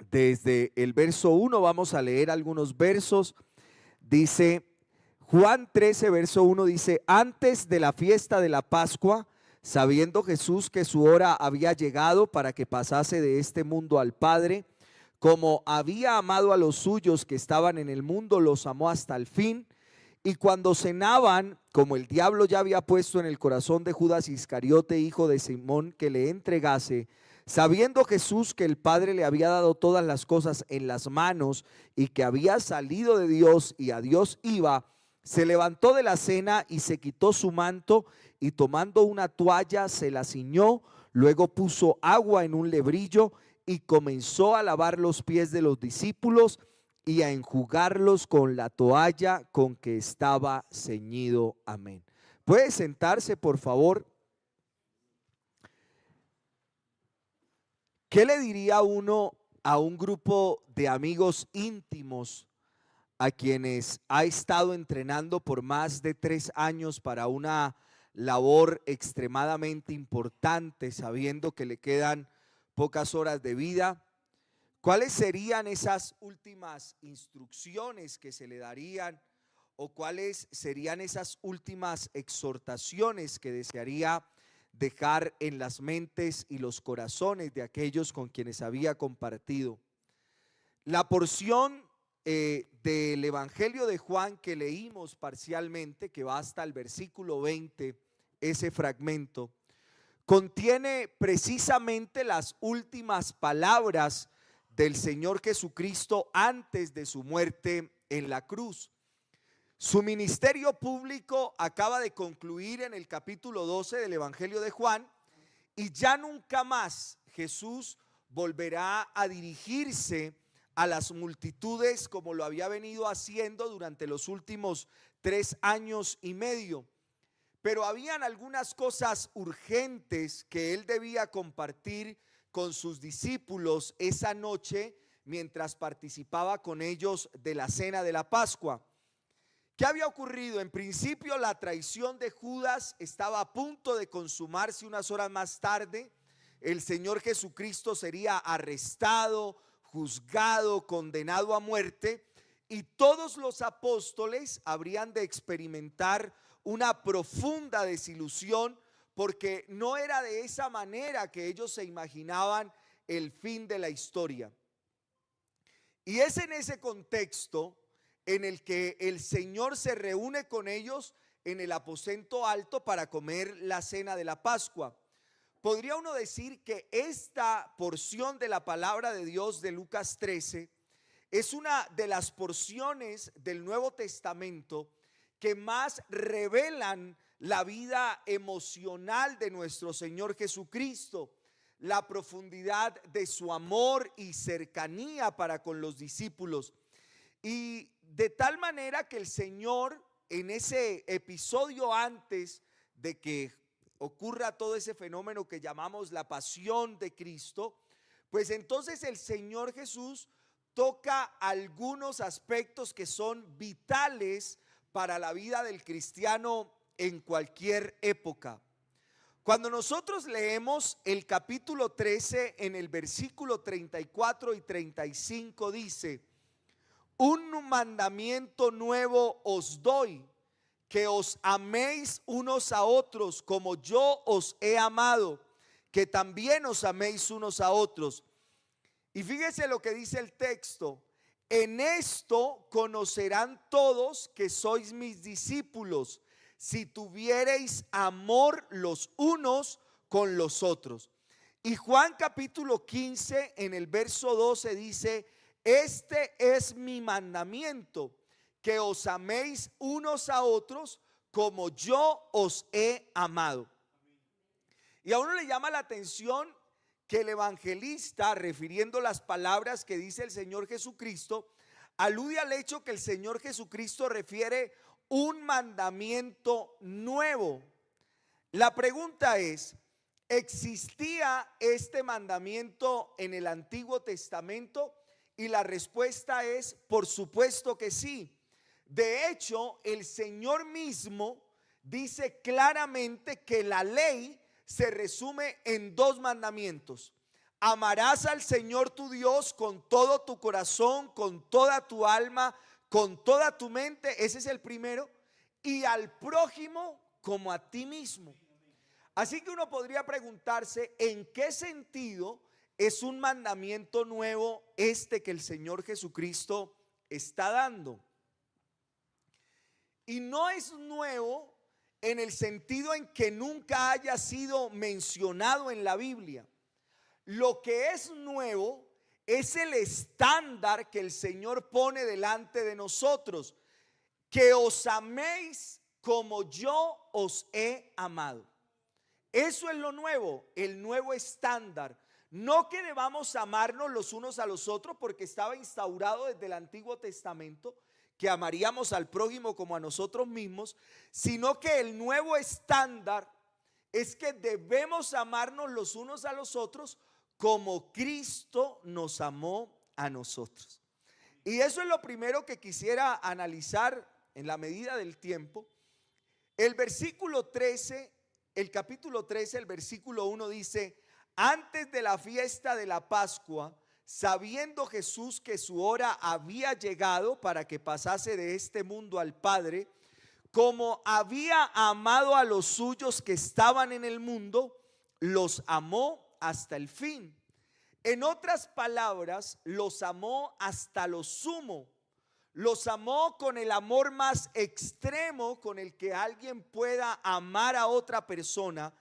desde el verso 1, vamos a leer algunos versos. Dice Juan 13, verso 1, dice: antes de la fiesta de la Pascua, sabiendo Jesús que su hora había llegado para que pasase de este mundo al Padre, como había amado a los suyos que estaban en el mundo, los amó hasta el fin. Y cuando cenaban, como el diablo ya había puesto en el corazón de Judas Iscariote, hijo de Simón, que le entregase, sabiendo Jesús que el Padre le había dado todas las cosas en las manos y que había salido de Dios y a Dios iba, se levantó de la cena y se quitó su manto y tomando una toalla se la ciñó, luego puso agua en un lebrillo y comenzó a lavar los pies de los discípulos y a enjugarlos con la toalla con que estaba ceñido. Amén. ¿Puede sentarse, por favor? ¿Qué le diría uno a un grupo de amigos íntimos a quienes ha estado entrenando por más de 3 años para una labor extremadamente importante, sabiendo que le quedan pocas horas de vida? ¿Cuáles serían esas últimas instrucciones que se le darían o cuáles serían esas últimas exhortaciones que desearía dejar en las mentes y los corazones de aquellos con quienes había compartido? La porción del Evangelio de Juan que leímos parcialmente, que va hasta el versículo 20, ese fragmento, contiene precisamente las últimas palabras del Señor Jesucristo antes de su muerte en la cruz. Su ministerio público acaba de concluir en el capítulo 12 del Evangelio de Juan, y ya nunca más Jesús volverá a dirigirse a las multitudes como lo había venido haciendo durante los últimos 3 años y medio. Pero habían algunas cosas urgentes que él debía compartir con sus discípulos esa noche mientras participaba con ellos de la cena de la Pascua. ¿Qué había ocurrido? En principio, la traición de Judas estaba a punto de consumarse. Unas horas más tarde, el Señor Jesucristo sería arrestado, juzgado, condenado a muerte, y todos los apóstoles habrían de experimentar una profunda desilusión, porque no era de esa manera que ellos se imaginaban el fin de la historia. Y es en ese contexto en el que el Señor se reúne con ellos en el aposento alto para comer la cena de la Pascua. Podría uno decir que esta porción de la palabra de Dios de Lucas 13 es una de las porciones del Nuevo Testamento que más revelan la vida emocional de nuestro Señor Jesucristo, la profundidad de su amor y cercanía para con los discípulos. Y de tal manera que el Señor, en ese episodio antes de que ocurra todo ese fenómeno que llamamos la pasión de Cristo, pues entonces el Señor Jesús toca algunos aspectos que son vitales para la vida del cristiano en cualquier época. Cuando nosotros leemos el capítulo 13 en el versículo 34 y 35 dice: un mandamiento nuevo os doy, que os améis unos a otros como yo os he amado, que también os améis unos a otros. Y fíjese lo que dice el texto: en esto conocerán todos que sois mis discípulos, si tuviereis amor los unos con los otros. Y Juan capítulo 15 en el verso 12 dice: este es mi mandamiento, que os améis unos a otros como yo os he amado. Y a uno le llama la atención que el evangelista, refiriendo las palabras que dice el Señor Jesucristo, alude al hecho que el Señor Jesucristo refiere un mandamiento nuevo. La pregunta es: ¿existía este mandamiento en el Antiguo Testamento? Y la respuesta es: por supuesto que sí. De hecho, el Señor mismo dice claramente que la ley se resume en 2 mandamientos. Amarás al Señor tu Dios con todo tu corazón, con toda tu alma, con toda tu mente. Ese es el primero. Y al prójimo como a ti mismo. Así que uno podría preguntarse en qué sentido es un mandamiento nuevo este que el Señor Jesucristo está dando. Y no es nuevo en el sentido en que nunca haya sido mencionado en la Biblia. Lo que es nuevo es el estándar que el Señor pone delante de nosotros, que os améis como yo os he amado. Eso es lo nuevo, el nuevo estándar. No que debamos amarnos los unos a los otros, porque estaba instaurado desde el Antiguo Testamento que amaríamos al prójimo como a nosotros mismos, sino que el nuevo estándar es que debemos amarnos los unos a los otros como Cristo nos amó a nosotros. Y eso es lo primero que quisiera analizar en la medida del tiempo. El versículo 13, el capítulo 13, el versículo 1 dice: antes de la fiesta de la Pascua, sabiendo Jesús que su hora había llegado para que pasase de este mundo al Padre, como había amado a los suyos que estaban en el mundo, los amó hasta el fin. En otras palabras, los amó hasta lo sumo. Los amó con el amor más extremo con el que alguien pueda amar a otra persona.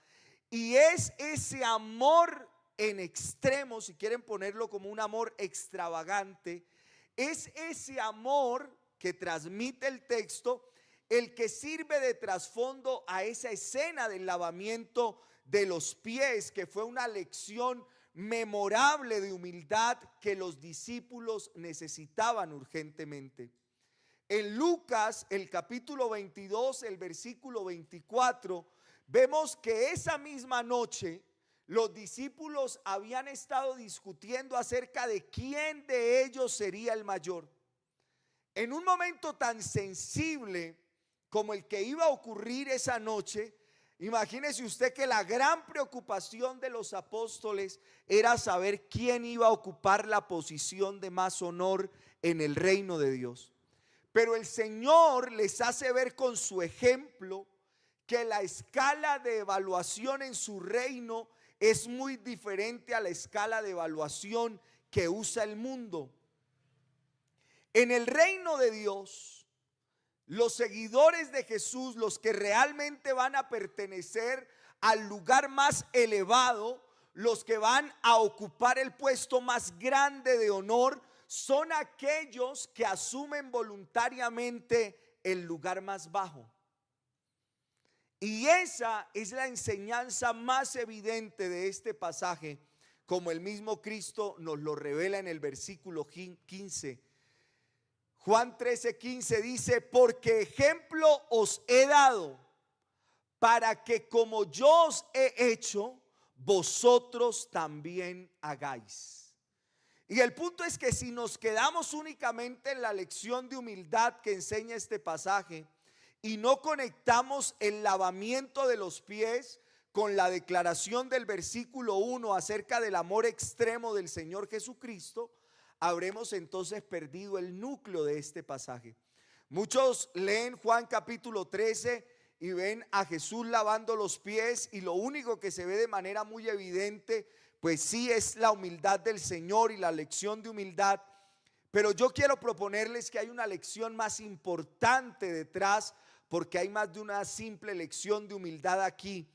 Y es ese amor en extremo, si quieren ponerlo como un amor extravagante, es ese amor que transmite el texto, el que sirve de trasfondo a esa escena del lavamiento de los pies, que fue una lección memorable de humildad que los discípulos necesitaban urgentemente. En Lucas, el capítulo 22, el versículo 24, vemos que esa misma noche los discípulos habían estado discutiendo acerca de quién de ellos sería el mayor. En un momento tan sensible como el que iba a ocurrir esa noche, imagínese usted que la gran preocupación de los apóstoles era saber quién iba a ocupar la posición de más honor en el reino de Dios. Pero el Señor les hace ver con su ejemplo que la escala de evaluación en su reino es muy diferente a la escala de evaluación que usa el mundo. En el reino de Dios, los seguidores de Jesús, los que realmente van a pertenecer al lugar más elevado, los que van a ocupar el puesto más grande de honor, son aquellos que asumen voluntariamente el lugar más bajo. Y esa es la enseñanza más evidente de este pasaje, como el mismo Cristo nos lo revela en el versículo 15. Juan 13:15 dice: porque ejemplo os he dado, para que como yo os he hecho, vosotros también hagáis. Y el punto es que si nos quedamos únicamente en la lección de humildad que enseña este pasaje y no conectamos el lavamiento de los pies con la declaración del versículo 1 acerca del amor extremo del Señor Jesucristo, habremos entonces perdido el núcleo de este pasaje. Muchos leen Juan capítulo 13 y ven a Jesús lavando los pies, y lo único que se ve de manera muy evidente, pues sí, es la humildad del Señor y la lección de humildad. Pero yo quiero proponerles que hay una lección más importante detrás, porque hay más de una simple lección de humildad aquí.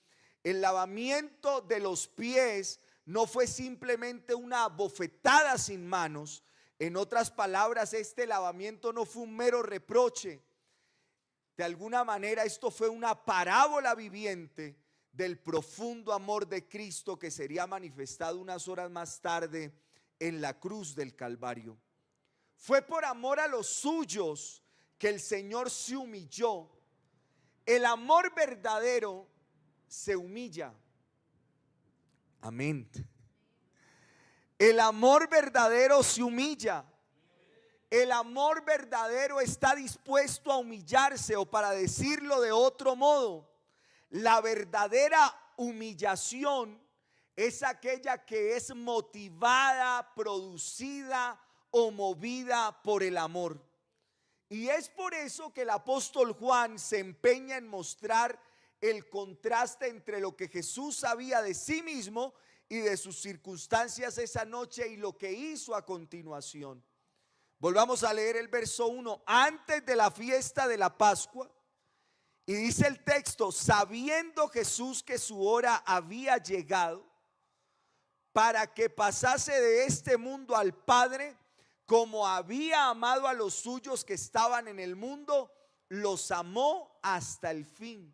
El lavamiento de los pies no fue simplemente una bofetada sin manos. En otras palabras, este lavamiento no fue un mero reproche. De alguna manera esto fue una parábola viviente del profundo amor de Cristo que sería manifestado unas horas más tarde en la cruz del Calvario. Fue por amor a los suyos que el Señor se humilló. El amor verdadero se humilla. Amén. El amor verdadero se humilla. El amor verdadero está dispuesto a humillarse, o para decirlo de otro modo, la verdadera humillación es aquella que es motivada, producida o movida por el amor. Y es por eso que el apóstol Juan se empeña en mostrar el contraste entre lo que Jesús sabía de sí mismo y de sus circunstancias esa noche y lo que hizo a continuación. Volvamos a leer el verso 1, antes de la fiesta de la Pascua. Y dice el texto, sabiendo Jesús que su hora había llegado para que pasase de este mundo al Padre, como había amado a los suyos que estaban en el mundo, los amó hasta el fin.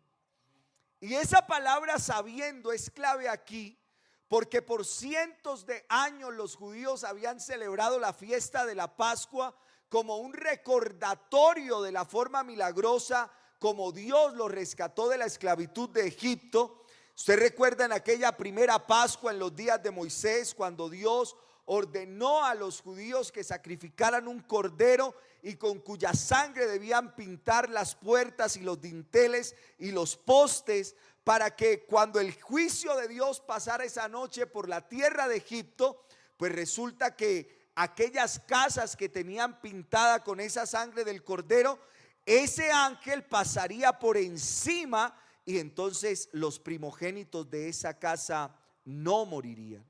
Y esa palabra sabiendo es clave aquí, porque por cientos de años los judíos habían celebrado la fiesta de la Pascua como un recordatorio de la forma milagrosa como Dios los rescató de la esclavitud de Egipto. Usted recuerda en aquella primera Pascua en los días de Moisés, cuando Dios ordenó a los judíos que sacrificaran un cordero y con cuya sangre debían pintar las puertas y los dinteles y los postes, para que cuando el juicio de Dios pasara esa noche por la tierra de Egipto, pues resulta que aquellas casas que tenían pintada con esa sangre del cordero, ese ángel pasaría por encima y entonces los primogénitos de esa casa no morirían.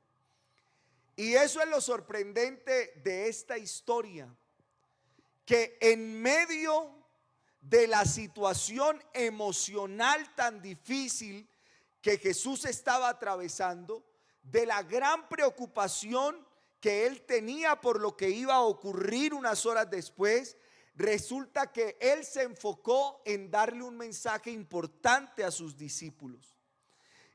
Y eso es lo sorprendente de esta historia, que en medio de la situación emocional tan difícil que Jesús estaba atravesando, de la gran preocupación que él tenía por lo que iba a ocurrir unas horas después, resulta que él se enfocó en darle un mensaje importante a sus discípulos.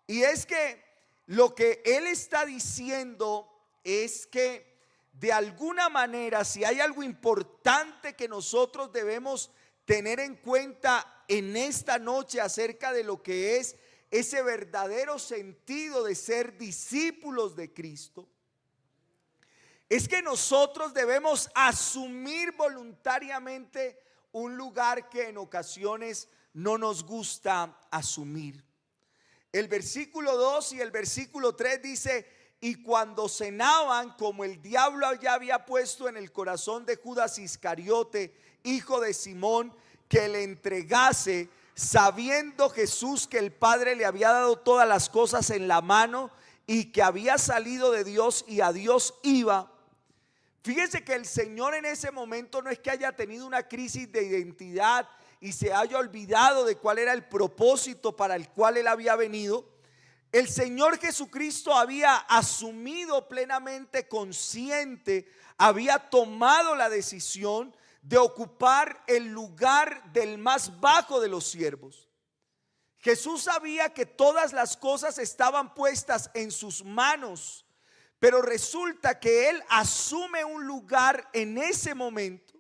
Y es que lo que él está diciendo es que de alguna manera, si hay algo importante que nosotros debemos tener en cuenta en esta noche acerca de lo que es ese verdadero sentido de ser discípulos de Cristo, es que nosotros debemos asumir voluntariamente un lugar que en ocasiones no nos gusta asumir. El versículo 2 y el versículo 3 dice: y cuando cenaban, como el diablo ya había puesto en el corazón de Judas Iscariote, hijo de Simón, que le entregase, sabiendo Jesús que el Padre le había dado todas las cosas en la mano y que había salido de Dios y a Dios iba. Fíjese que el Señor en ese momento no es que haya tenido una crisis de identidad y se haya olvidado de cuál era el propósito para el cual él había venido. El Señor Jesucristo había asumido plenamente consciente, había tomado la decisión de ocupar el lugar del más bajo de los siervos. Jesús sabía que todas las cosas estaban puestas en sus manos, pero resulta que él asume un lugar en ese momento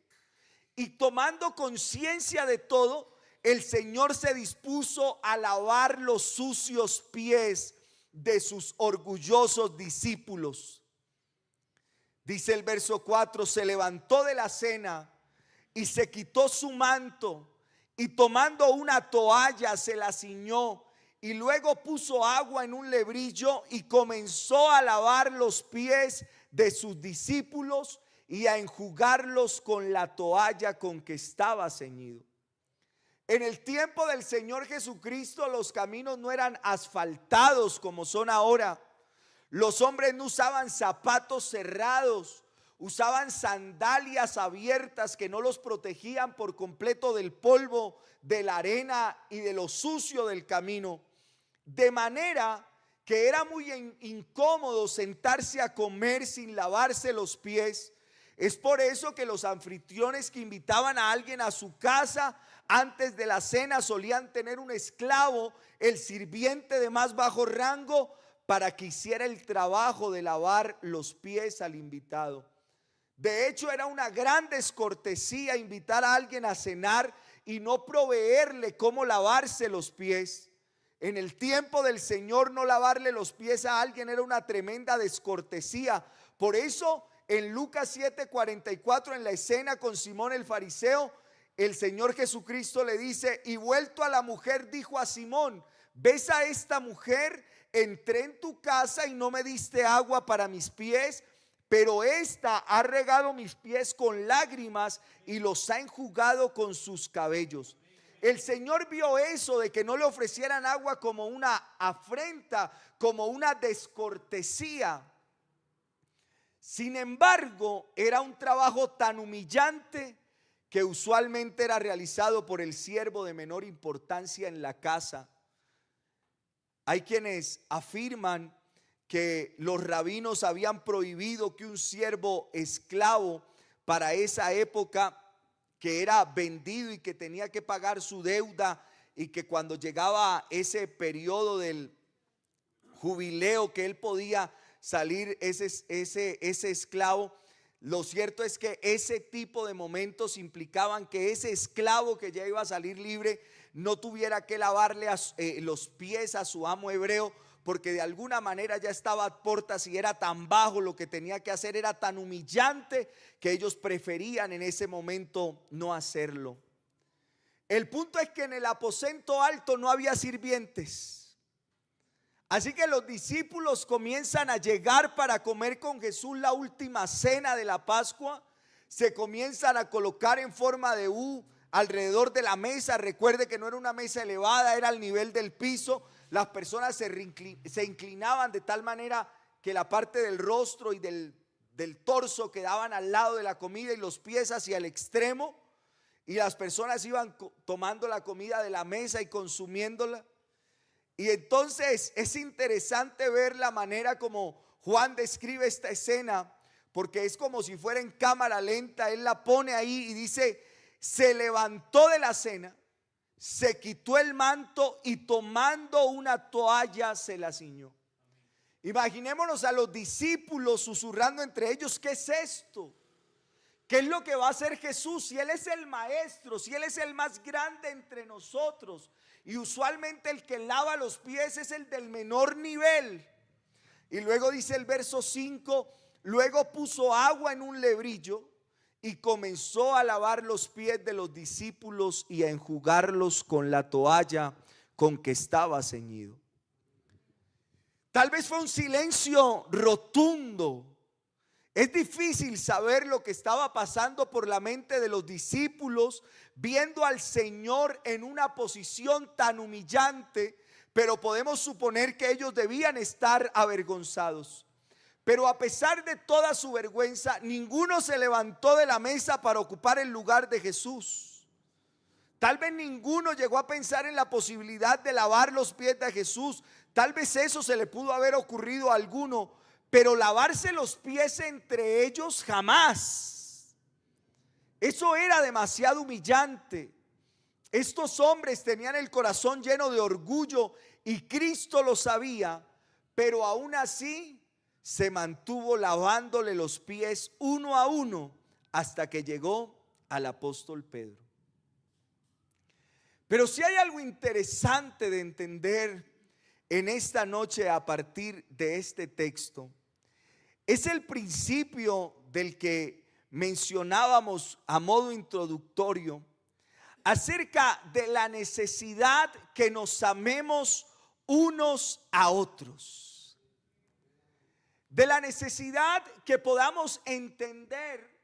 y tomando conciencia de todo, el Señor se dispuso a lavar los sucios pies de sus orgullosos discípulos. Dice el verso 4: se levantó de la cena y se quitó su manto y tomando una toalla se la ciñó y luego puso agua en un lebrillo y comenzó a lavar los pies de sus discípulos y a enjugarlos con la toalla con que estaba ceñido. En el tiempo del Señor Jesucristo los caminos no eran asfaltados como son ahora. Los hombres no usaban zapatos cerrados, usaban sandalias abiertas que no los protegían por completo del polvo, de la arena y de lo sucio del camino. De manera que era muy incómodo sentarse a comer sin lavarse los pies. Es por eso que los anfitriones que invitaban a alguien a su casa antes de la cena solían tener un esclavo, el sirviente de más bajo rango, para que hiciera el trabajo de lavar los pies al invitado. De hecho, era una gran descortesía invitar a alguien a cenar y no proveerle cómo lavarse los pies. En el tiempo del Señor, no lavarle los pies a alguien era una tremenda descortesía. Por eso en Lucas 7:44, en la escena con Simón el fariseo, el Señor Jesucristo le dice: y vuelto a la mujer dijo a Simón: ¿ves a esta mujer? entré en tu casa y no me diste agua para mis pies, pero esta ha regado mis pies con lágrimas y los ha enjugado con sus cabellos. El Señor vio eso de que no le ofrecieran agua como una afrenta, como una descortesía. Sin embargo, era un trabajo tan humillante que usualmente era realizado por el siervo de menor importancia en la casa. Hay quienes afirman que los rabinos habían prohibido que un siervo esclavo para esa época, que era vendido y que tenía que pagar su deuda, y que cuando llegaba ese periodo del jubileo que él podía salir ese esclavo, lo cierto es que ese tipo de momentos implicaban que ese esclavo que ya iba a salir libre no tuviera que lavarle los pies a su amo hebreo, porque de alguna manera ya estaba a puertas y era tan bajo, lo que tenía que hacer era tan humillante que ellos preferían en ese momento no hacerlo. El punto es que en el aposento alto no había sirvientes. Así que los discípulos comienzan a llegar para comer con Jesús la última cena de la Pascua. Se comienzan a colocar en forma de U alrededor de la mesa. Recuerde que no era una mesa elevada, era al nivel del piso. Las personas se inclinaban de tal manera que la parte del rostro y del torso quedaban al lado de la comida y los pies hacia el extremo. Y las personas iban tomando la comida de la mesa y consumiéndola. Y entonces es interesante ver la manera como Juan describe esta escena, porque es como si fuera en cámara lenta. Él la pone ahí y dice: se levantó de la cena, se quitó el manto y tomando una toalla se la ciñó. Imaginémonos a los discípulos susurrando entre ellos: ¿qué es esto? ¿Qué es lo que va a hacer Jesús? Si Él es el maestro, si Él es el más grande entre nosotros, y usualmente el que lava los pies es el del menor nivel. Y luego dice el verso 5: luego puso agua en un lebrillo y comenzó a lavar los pies de los discípulos y a enjugarlos con la toalla con que estaba ceñido. Tal vez fue un silencio rotundo. Es difícil saber lo que estaba pasando por la mente de los discípulos viendo al Señor en una posición tan humillante, pero podemos suponer que ellos debían estar avergonzados. Pero a pesar de toda su vergüenza, ninguno se levantó de la mesa para ocupar el lugar de Jesús. Tal vez ninguno llegó a pensar en la posibilidad de lavar los pies de Jesús. Tal vez eso se le pudo haber ocurrido a alguno, pero lavarse los pies entre ellos jamás. Eso era demasiado humillante. Estos hombres tenían el corazón lleno de orgullo y Cristo lo sabía, pero aún así se mantuvo lavándole los pies uno a uno hasta que llegó al apóstol Pedro. Pero si hay algo interesante de entender en esta noche a partir de este texto, es el principio del que mencionábamos a modo introductorio acerca de la necesidad que nos amemos unos a otros, de la necesidad que podamos entender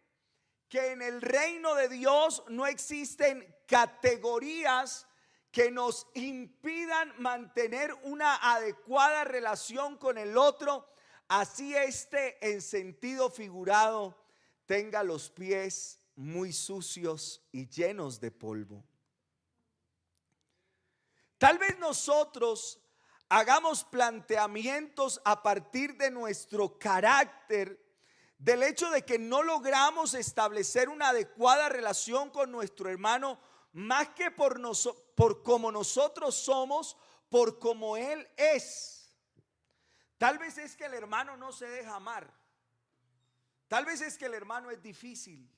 que en el reino de Dios no existen categorías que nos impidan mantener una adecuada relación con el otro, así en sentido figurado tenga los pies muy sucios y llenos de polvo. Tal vez nosotros hagamos planteamientos a partir de nuestro carácter, del hecho de que no logramos establecer una adecuada relación con nuestro hermano, más que por como nosotros somos, por como él es. Tal vez es que el hermano no se deja amar. Tal vez es que el hermano es difícil.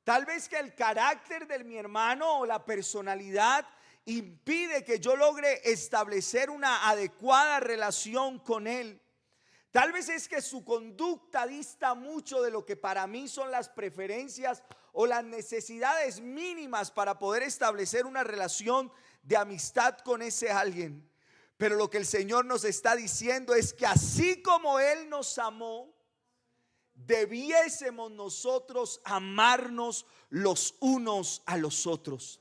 Tal vez que el carácter de mi hermano o la personalidad impide que yo logre establecer una adecuada relación con él. Tal vez es que su conducta dista mucho de lo que para mí son las preferencias o las necesidades mínimas para poder establecer una relación de amistad con ese alguien. Pero lo que el Señor nos está diciendo es que así como Él nos amó, debiésemos nosotros amarnos los unos a los otros.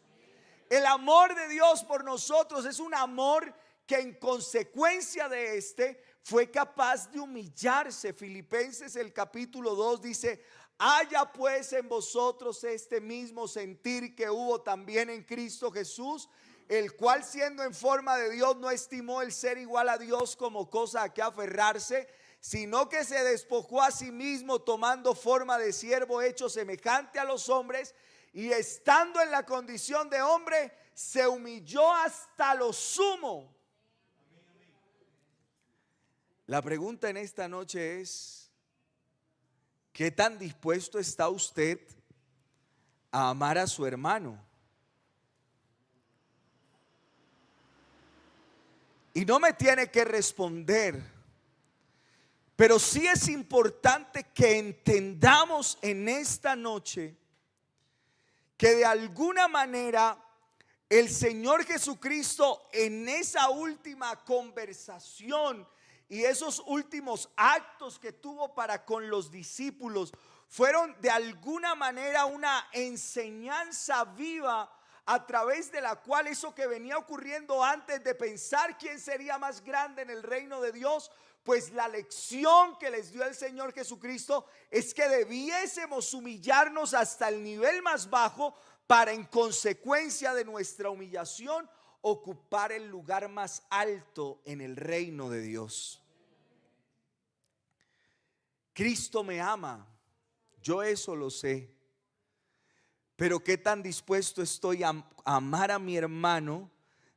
El amor de Dios por nosotros es un amor que en consecuencia de este fue capaz de humillarse. Filipenses el capítulo 2 dice: haya pues en vosotros este mismo sentir que hubo también en Cristo Jesús, el cual siendo en forma de Dios no estimó el ser igual a Dios como cosa a que aferrarse, sino que se despojó a sí mismo, tomando forma de siervo, hecho semejante a los hombres, y estando en la condición de hombre, se humilló hasta lo sumo. La pregunta en esta noche es: ¿qué tan dispuesto está usted a amar a su hermano? Y no me tiene que responder, pero sí es importante que entendamos en esta noche que de alguna manera el Señor Jesucristo, en esa última conversación y esos últimos actos que tuvo para con los discípulos, fueron de alguna manera una enseñanza viva, a través de la cual eso que venía ocurriendo antes de pensar quién sería más grande en el reino de Dios, pues la lección que les dio el Señor Jesucristo es que debiésemos humillarnos hasta el nivel más bajo, para en consecuencia de nuestra humillación ocupar el lugar más alto en el reino de Dios. Cristo me ama, yo eso lo sé. Pero ¿qué tan dispuesto estoy a amar a mi hermano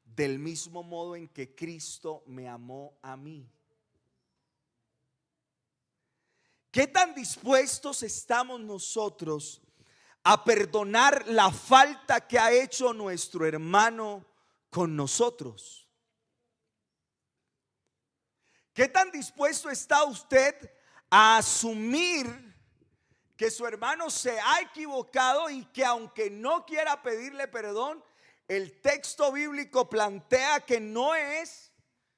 del mismo modo en que Cristo me amó a mí? ¿Qué tan dispuestos estamos nosotros a perdonar la falta que ha hecho nuestro hermano con nosotros? ¿Qué tan dispuesto está usted a asumir que su hermano se ha equivocado y que aunque no quiera pedirle perdón, el texto bíblico plantea que no es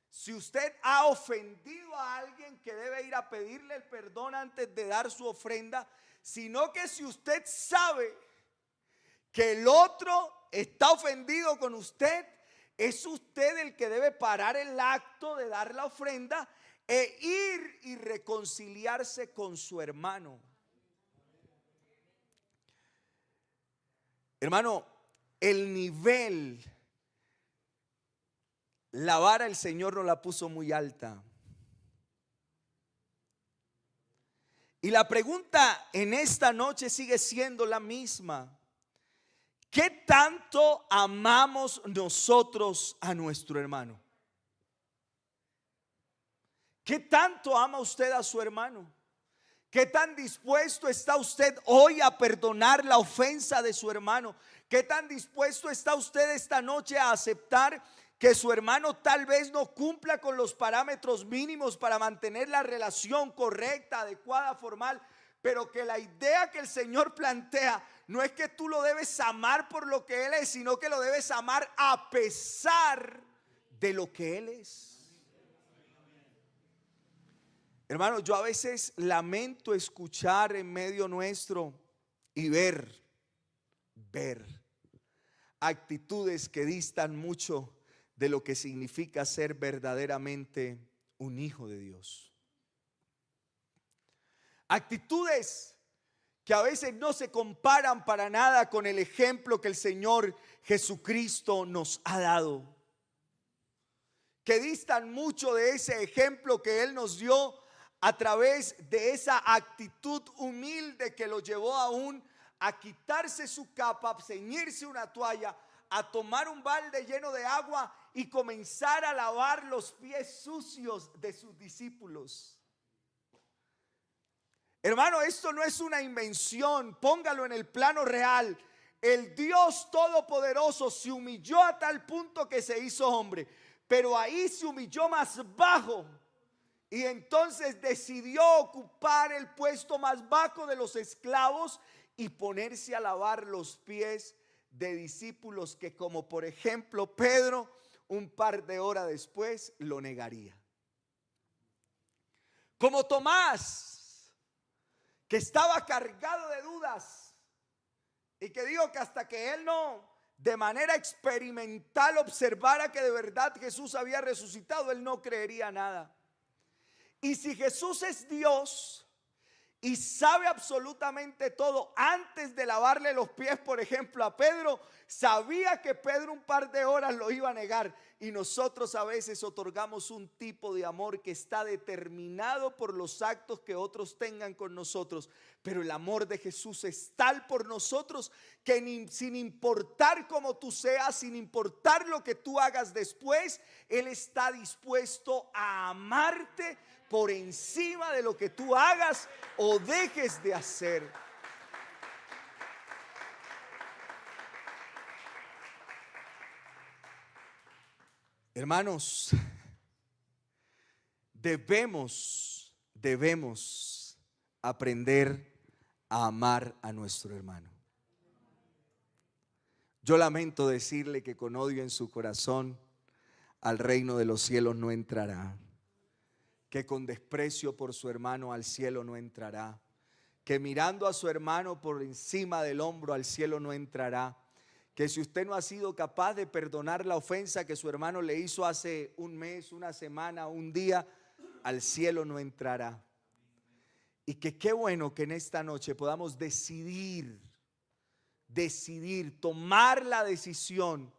si usted ha ofendido a alguien que debe ir a pedirle el perdón antes de dar su ofrenda, sino que si usted sabe que el otro está ofendido con usted, es usted el que debe parar el acto de dar la ofrenda e ir y reconciliarse con su hermano. Hermano, el nivel, la vara el Señor nos la puso muy alta. Y la pregunta en esta noche sigue siendo la misma: ¿qué tanto amamos nosotros a nuestro hermano? ¿Qué tanto ama usted a su hermano? ¿Qué tan dispuesto está usted hoy a perdonar la ofensa de su hermano? ¿Qué tan dispuesto está usted esta noche a aceptar que su hermano tal vez no cumpla con los parámetros mínimos para mantener la relación correcta, adecuada, formal, pero que la idea que el Señor plantea no es que tú lo debes amar por lo que Él es, sino que lo debes amar a pesar de lo que Él es? Hermano, yo a veces lamento escuchar en medio nuestro y ver actitudes que distan mucho de lo que significa ser verdaderamente un hijo de Dios. Actitudes que a veces no se comparan para nada con el ejemplo que el Señor Jesucristo nos ha dado, que distan mucho de ese ejemplo que Él nos dio a través de esa actitud humilde que lo llevó aún a quitarse su capa, a ceñirse una toalla, a tomar un balde lleno de agua y comenzar a lavar los pies sucios de sus discípulos. Hermano, esto no es una invención, póngalo en el plano real. El Dios Todopoderoso se humilló a tal punto que se hizo hombre, pero ahí se humilló más bajo. Y entonces decidió ocupar el puesto más bajo de los esclavos y ponerse a lavar los pies de discípulos que, como por ejemplo Pedro, un par de horas después lo negaría. Como Tomás, que estaba cargado de dudas y que dijo que hasta que él no de manera experimental observara que de verdad Jesús había resucitado, él no creería nada. Y si Jesús es Dios y sabe absolutamente todo, antes de lavarle los pies, por ejemplo, a Pedro, sabía que Pedro un par de horas lo iba a negar. Y nosotros a veces otorgamos un tipo de amor que está determinado por los actos que otros tengan con nosotros. Pero el amor de Jesús es tal por nosotros que sin importar cómo tú seas, sin importar lo que tú hagas después, Él está dispuesto a amarte por encima de lo que tú hagas o dejes de hacer. Hermanos, debemos aprender a amar a nuestro hermano. Yo lamento decirle que con odio en su corazón al reino de los cielos no entrará, que con desprecio por su hermano al cielo no entrará, que mirando a su hermano por encima del hombro al cielo no entrará, que si usted no ha sido capaz de perdonar la ofensa que su hermano le hizo hace un mes, una semana, un día, al cielo no entrará. Y que qué bueno que en esta noche podamos decidir, tomar la decisión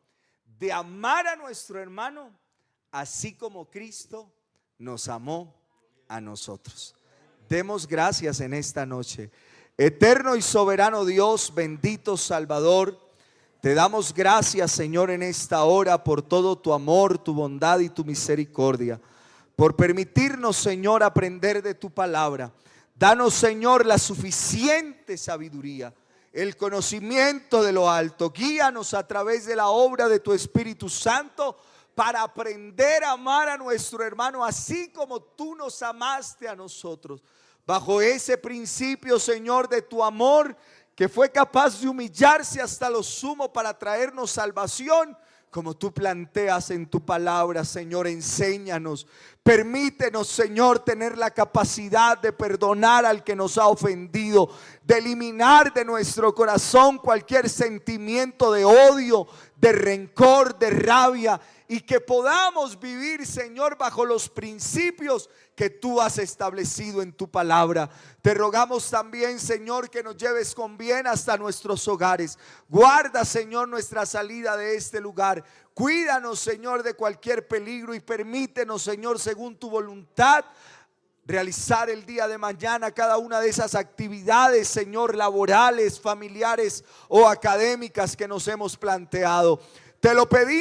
de amar a nuestro hermano, así como Cristo nos amó a nosotros. Demos gracias en esta noche. Eterno y soberano Dios, bendito Salvador, te damos gracias, Señor, en esta hora por todo tu amor, tu bondad y tu misericordia. Por permitirnos, Señor, aprender de tu palabra. Danos, Señor, la suficiente sabiduría, el conocimiento de lo alto. Guíanos a través de la obra de tu Espíritu Santo para aprender a amar a nuestro hermano así como tú nos amaste a nosotros. Bajo ese principio, Señor, de tu amor, que fue capaz de humillarse hasta lo sumo para traernos salvación, como tú planteas en tu palabra, Señor, enséñanos. Permítenos, Señor, tener la capacidad de perdonar al que nos ha ofendido, de eliminar de nuestro corazón cualquier sentimiento de odio, de rencor, de rabia, y que podamos vivir, Señor, bajo los principios que tú has establecido en tu palabra. Te rogamos también, Señor, que nos lleves con bien hasta nuestros hogares. Guarda, Señor, nuestra salida de este lugar. Cuídanos, Señor, de cualquier peligro y permítenos, Señor, según tu voluntad, realizar el día de mañana cada una de esas actividades, Señor, laborales, familiares o académicas que nos hemos planteado. Te lo pedimos